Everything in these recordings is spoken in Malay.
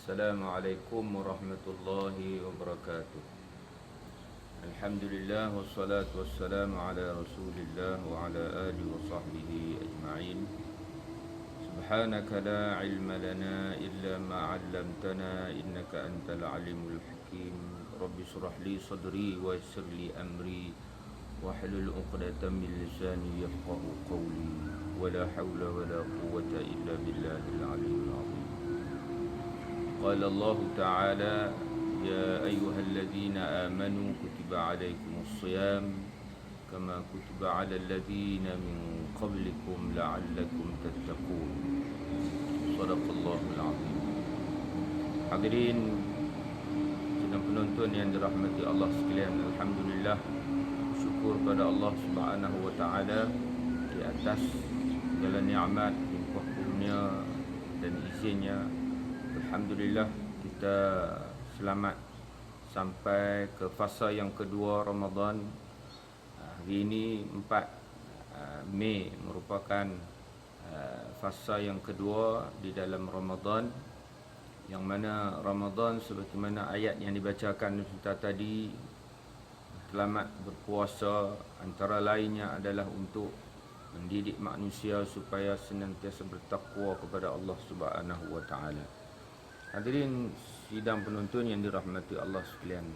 Assalamualaikum warahmatullahi wabarakatuh. Alhamdulillah wassalatu wassalamu ala Rasulillah wa ala alihi wa sahbihi ajma'in. Subhanaka la ilma lana illa ma 'allamtana innaka antal alimul hakim. Rabbi shrah li sadri wa yassir li amri wahlul 'uqdatam min lisani yafqahu qawli. Wala haula wala quwwata illa billahil aliyyil azim. قال الله تعالى يا أيها الذين آمنوا كتب عليكم الصيام كما كتب على الذين من قبلكم لعلكم تتقون صدق الله العظيم. Hadirin sedang penonton yang dirahmati Allah sekalian, alhamdulillah, syukur pada Allah Subhanahu wa taala di atas segala nikmat, limpah kurnia dan izinnya. Alhamdulillah kita selamat sampai ke fasa yang kedua Ramadan. Hari ini 4 Mei merupakan fasa yang kedua di dalam Ramadan, yang mana Ramadan seperti mana ayat yang dibacakan sebentar tadi, selamat berpuasa antara lainnya adalah untuk mendidik manusia supaya senantiasa bertakwa kepada Allah Subhanahu wa taala. Hadirin sidang penonton yang dirahmati Allah sekalian,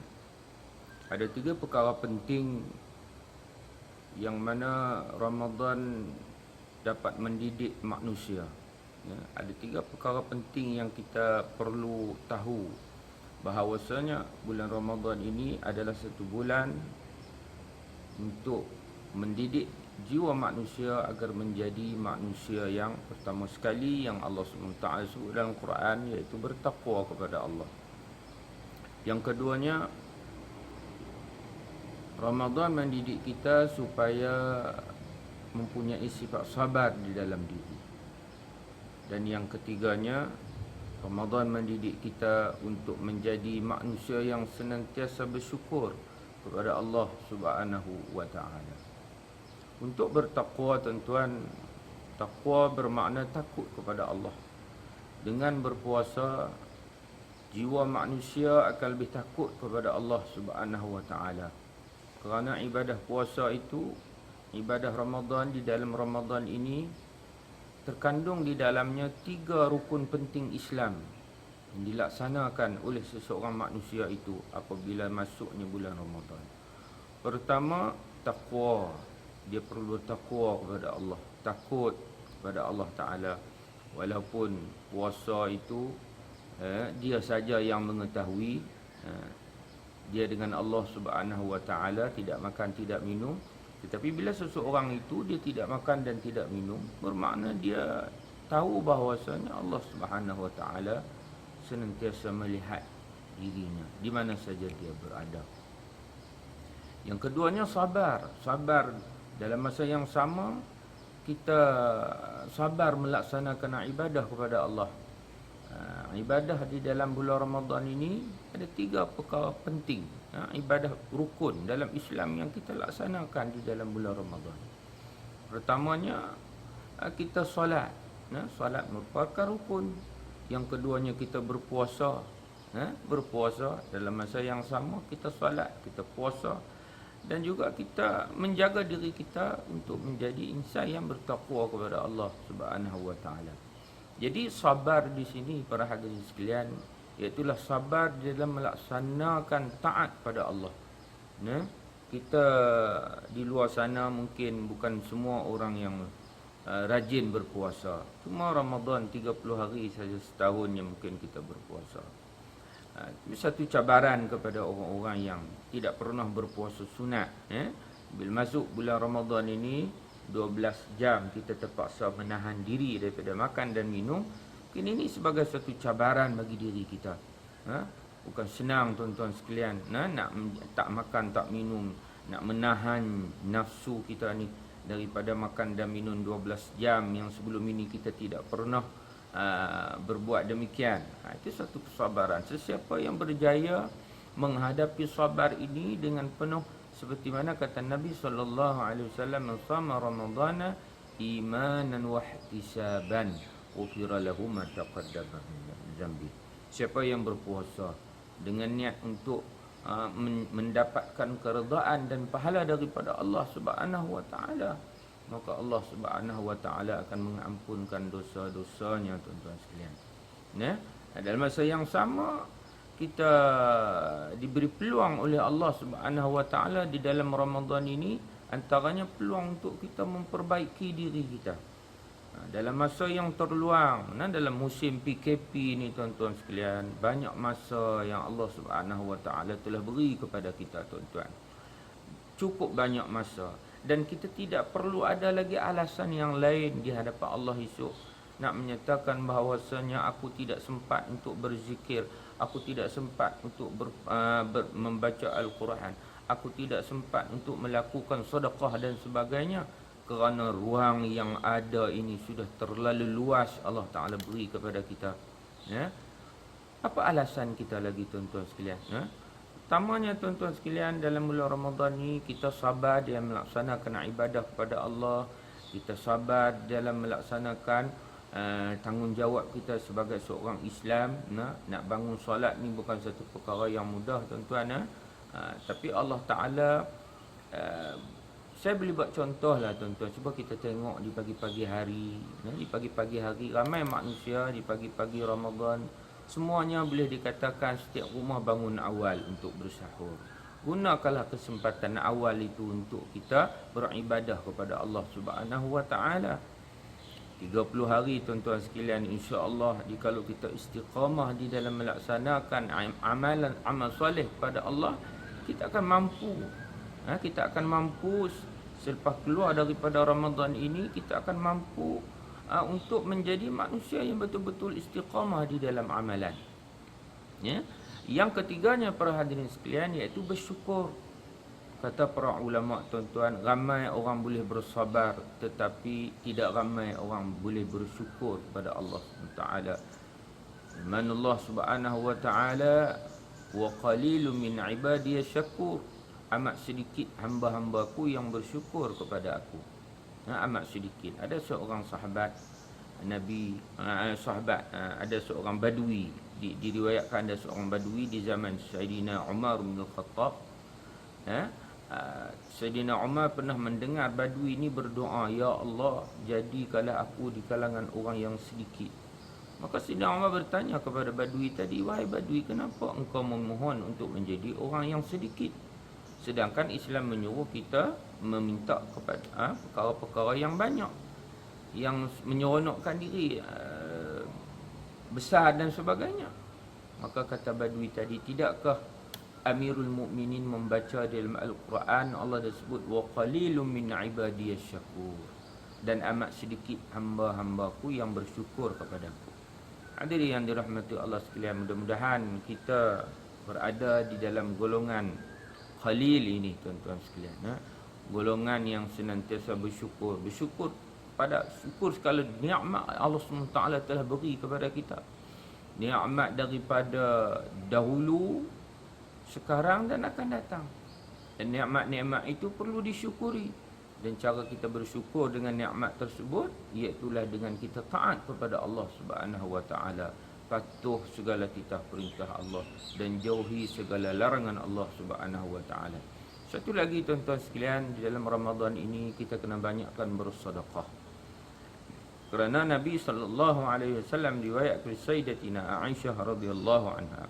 ada 3 perkara penting yang mana Ramadan dapat mendidik manusia. Ada 3 perkara penting yang kita perlu tahu, bahawasanya bulan Ramadan ini adalah satu bulan untuk mendidik jiwa manusia agar menjadi manusia yang pertama sekali yang Allah SWT sebut dalam Quran, iaitu bertakwa kepada Allah. Yang keduanya, Ramadan mendidik kita supaya mempunyai sifat sabar di dalam diri. Dan yang ketiganya, Ramadan mendidik kita untuk menjadi manusia yang senantiasa bersyukur kepada Allah Subhanahu wa taala. Untuk bertakwa, tuan-tuan, takwa bermakna takut kepada Allah. Dengan berpuasa, jiwa manusia akan lebih takut kepada Allah Subhanahu wa taala. Kerana ibadah puasa itu, ibadah Ramadan, di dalam Ramadan ini terkandung di dalamnya 3 rukun penting Islam yang dilaksanakan oleh seseorang manusia itu apabila masuknya bulan Ramadan. Pertama, takwa. Dia perlu bertakwa kepada Allah, takut kepada Allah Ta'ala. Walaupun puasa itu dia saja yang mengetahui, dia dengan Allah Subhanahu wa Ta'ala tidak makan, tidak minum. Tetapi bila seseorang itu dia tidak makan dan tidak minum, bermakna dia tahu bahawasanya Allah Subhanahu wa Ta'ala senantiasa melihat dirinya di mana saja dia berada. Yang keduanya, sabar. Sabar dalam masa yang sama, kita sabar melaksanakan ibadah kepada Allah. Ibadah di dalam bulan Ramadan ini ada 3 perkara penting, ibadah rukun dalam Islam yang kita laksanakan di dalam bulan Ramadan. Pertamanya, kita solat. Solat merupakan rukun. Yang keduanya, kita berpuasa. Berpuasa dalam masa yang sama, kita solat, kita puasa. Dan juga kita menjaga diri kita untuk menjadi insan yang bertakwa kepada Allah Subhanahu wa taala. Jadi sabar di sini para hadirin sekalian, iaitulah sabar dalam melaksanakan taat pada Allah. Kita di luar sana mungkin bukan semua orang yang rajin berpuasa. Cuma Ramadan 30 hari saja setahun yang mungkin kita berpuasa. Satu cabaran kepada orang-orang yang tidak pernah berpuasa sunat. Bila masuk bulan Ramadan ini, 12 jam kita terpaksa menahan diri daripada makan dan minum. Mungkin ini sebagai satu cabaran bagi diri kita. Bukan senang, tuan-tuan sekalian, nak tak makan, tak minum, nak menahan nafsu kita ni daripada makan dan minum 12 jam yang sebelum ini kita tidak pernah berbuat demikian. Itu satu kesabaran. Sesiapa yang berjaya menghadapi sabar ini dengan penuh, seperti mana kata Nabi sallallahu alaihi wasallam, "Shama Ramadhana imanan wa ihtisaban, ghufira lahu ma taqaddama min dhanbi." Siapa yang berpuasa dengan niat untuk mendapatkan keredaan dan pahala daripada Allah Subhanahu wa taala, maka Allah Subhanahu wa taala akan mengampunkan dosa-dosanya, tuan-tuan sekalian. Ya, dalam masa yang sama kita diberi peluang oleh Allah Subhanahu wa taala di dalam Ramadan ini, antaranya peluang untuk kita memperbaiki diri kita. Dalam masa yang terluang, dalam musim PKP ni, tuan-tuan sekalian, banyak masa yang Allah Subhanahu wa taala telah beri kepada kita, tuan-tuan. Cukup banyak masa, dan kita tidak perlu ada lagi alasan yang lain di hadapan Allah esok nak menyatakan bahawasanya aku tidak sempat untuk berzikir, aku tidak sempat untuk membaca Al-Quran, aku tidak sempat untuk melakukan sedekah dan sebagainya, kerana ruang yang ada ini sudah terlalu luas Allah Ta'ala beri kepada kita. Ya? Apa alasan kita lagi, tuan-tuan sekalian? Ya? Pertamanya, tuan-tuan sekalian, dalam bulan Ramadan ni kita sabar dalam melaksanakan ibadah kepada Allah. Kita sabar dalam melaksanakan tanggungjawab kita sebagai seorang Islam. Nak bangun solat ni bukan satu perkara yang mudah, tuan-tuan. Tapi Allah Ta'ala, saya boleh buat contoh lah, tuan-tuan. Cuba kita tengok di pagi-pagi hari. Di pagi-pagi hari ramai manusia di pagi-pagi Ramadan. Semuanya boleh dikatakan setiap rumah bangun awal untuk bersahur. Gunakanlah kesempatan awal itu untuk kita beribadah kepada Allah Subhanahu wa taala. 30 hari, tuan-tuan sekalian, insya-Allah jikalau kita istiqamah di dalam melaksanakan amalan amal soleh kepada Allah, kita akan mampu. Kita akan mampu selepas keluar daripada Ramadan ini, kita akan mampu untuk menjadi manusia yang betul-betul istiqamah di dalam amalan. Ya. Yang ketiganya, para hadirin sekalian, iaitu bersyukur. Kata para ulama, tuan-tuan, ramai orang boleh bersabar, tetapi tidak ramai orang boleh bersyukur kepada Allah Taala. Manallah Subhanahu wa taala, wa qalilun min ibadiy syakur. Amat sedikit hamba-hambaku yang bersyukur kepada aku. Amat sedikit. Ada seorang sahabat Nabi, ada seorang badui, diriwayatkan ada seorang badui di zaman Sayyidina Umar bin Khattab. Sayyidina Umar pernah mendengar badui ini berdoa, "Ya Allah, jadikanlah aku di kalangan orang yang sedikit." Maka Sayyidina Umar bertanya kepada badui tadi, "Wahai badui, kenapa engkau memohon untuk menjadi orang yang sedikit? Sedangkan Islam menyuruh kita meminta kepada perkara-perkara yang banyak, yang menyeronokkan diri, besar dan sebagainya." Maka kata badui tadi, "Tidakkah Amirul Mukminin membaca dalam Al-Quran Allah dah sebut wa qalilun min ibadiyasy syakur, dan amat sedikit hamba-hambaku yang bersyukur kepadaku." Hadirin yang dirahmati Allah sekalian, mudah-mudahan kita berada di dalam golongan Khalil ini, tuan-tuan sekalian. Golongan yang senantiasa bersyukur. Bersyukur pada syukur sekala nikmat Allah SWT telah beri kepada kita. Nikmat daripada dahulu, sekarang dan akan datang. Dan nikmat-nikmat itu perlu disyukuri. Dan cara kita bersyukur dengan nikmat tersebut, iaitulah dengan kita taat kepada Allah Subhanahu wa taala, patuh segala titah perintah Allah dan jauhi segala larangan Allah Subhanahu wa taala. Satu lagi, tuan-tuan sekalian, di dalam Ramadan ini kita kena banyakkan bersedekah. Kerana Nabi sallallahu alaihi wasallam riwayat dari Sayyidatina Aisyah radhiyallahu anha,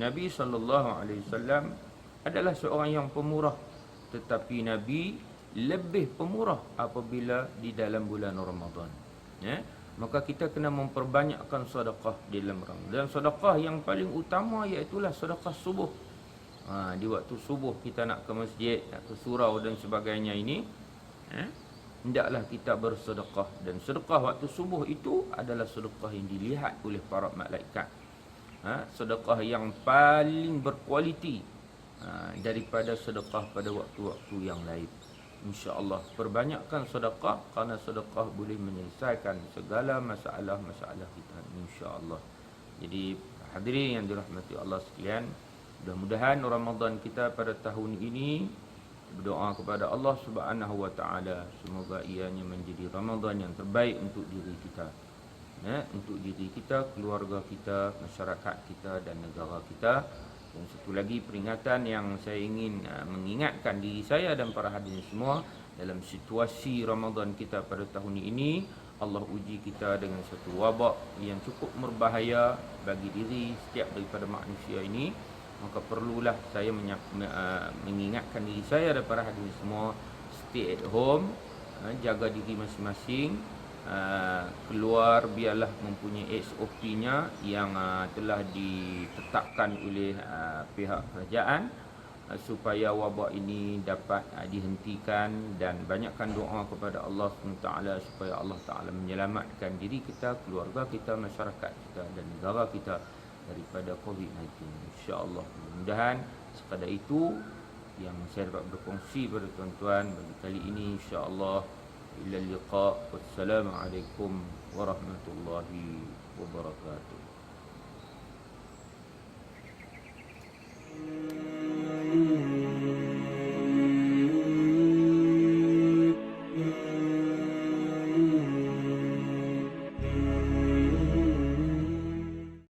Nabi sallallahu alaihi wasallam adalah seorang yang pemurah, tetapi Nabi lebih pemurah apabila di dalam bulan Ramadan. Ya. Maka kita kena memperbanyakkan sedekah di dalam Ramadan. Dan sedekah yang paling utama iaitulah sedekah subuh. Di waktu subuh kita nak ke masjid, nak ke surau dan sebagainya ini, hendaklah kita bersedekah. Dan sedekah waktu subuh itu adalah sedekah yang dilihat oleh para malaikat. Sedekah yang paling berkualiti daripada sedekah pada waktu-waktu yang lain. InsyaAllah perbanyakkan sedekah, kerana sedekah boleh menyelesaikan segala masalah-masalah kita, insyaAllah. Jadi hadirin yang dirahmati Allah sekalian, mudah-mudahan Ramadan kita pada tahun ini, berdoa kepada Allah Subhanahu wa taala, semoga ianya menjadi Ramadan yang terbaik untuk diri kita. untuk diri kita, keluarga kita, masyarakat kita dan negara kita. Dan satu lagi peringatan yang saya ingin mengingatkan diri saya dan para hadirin semua, dalam situasi Ramadan kita pada tahun ini, Allah uji kita dengan satu wabak yang cukup berbahaya bagi diri setiap daripada manusia ini. Maka perlulah saya mengingatkan diri saya dan para hadirin semua, stay at home, jaga diri masing-masing. Keluar biarlah mempunyai SOP-nya yang telah ditetapkan oleh pihak kerajaan, supaya wabak ini dapat dihentikan, dan banyakkan doa kepada Allah SWT supaya Allah Ta'ala menyelamatkan diri kita, keluarga kita, masyarakat kita dan negara kita daripada COVID-19, insya-Allah. Mudah-mudahan sekadar itu yang saya dapat berkongsi pada tuan-tuan bagi kali ini, insya-Allah. Ila liqa. Wassalamualaikum warahmatullahi wabarakatuh.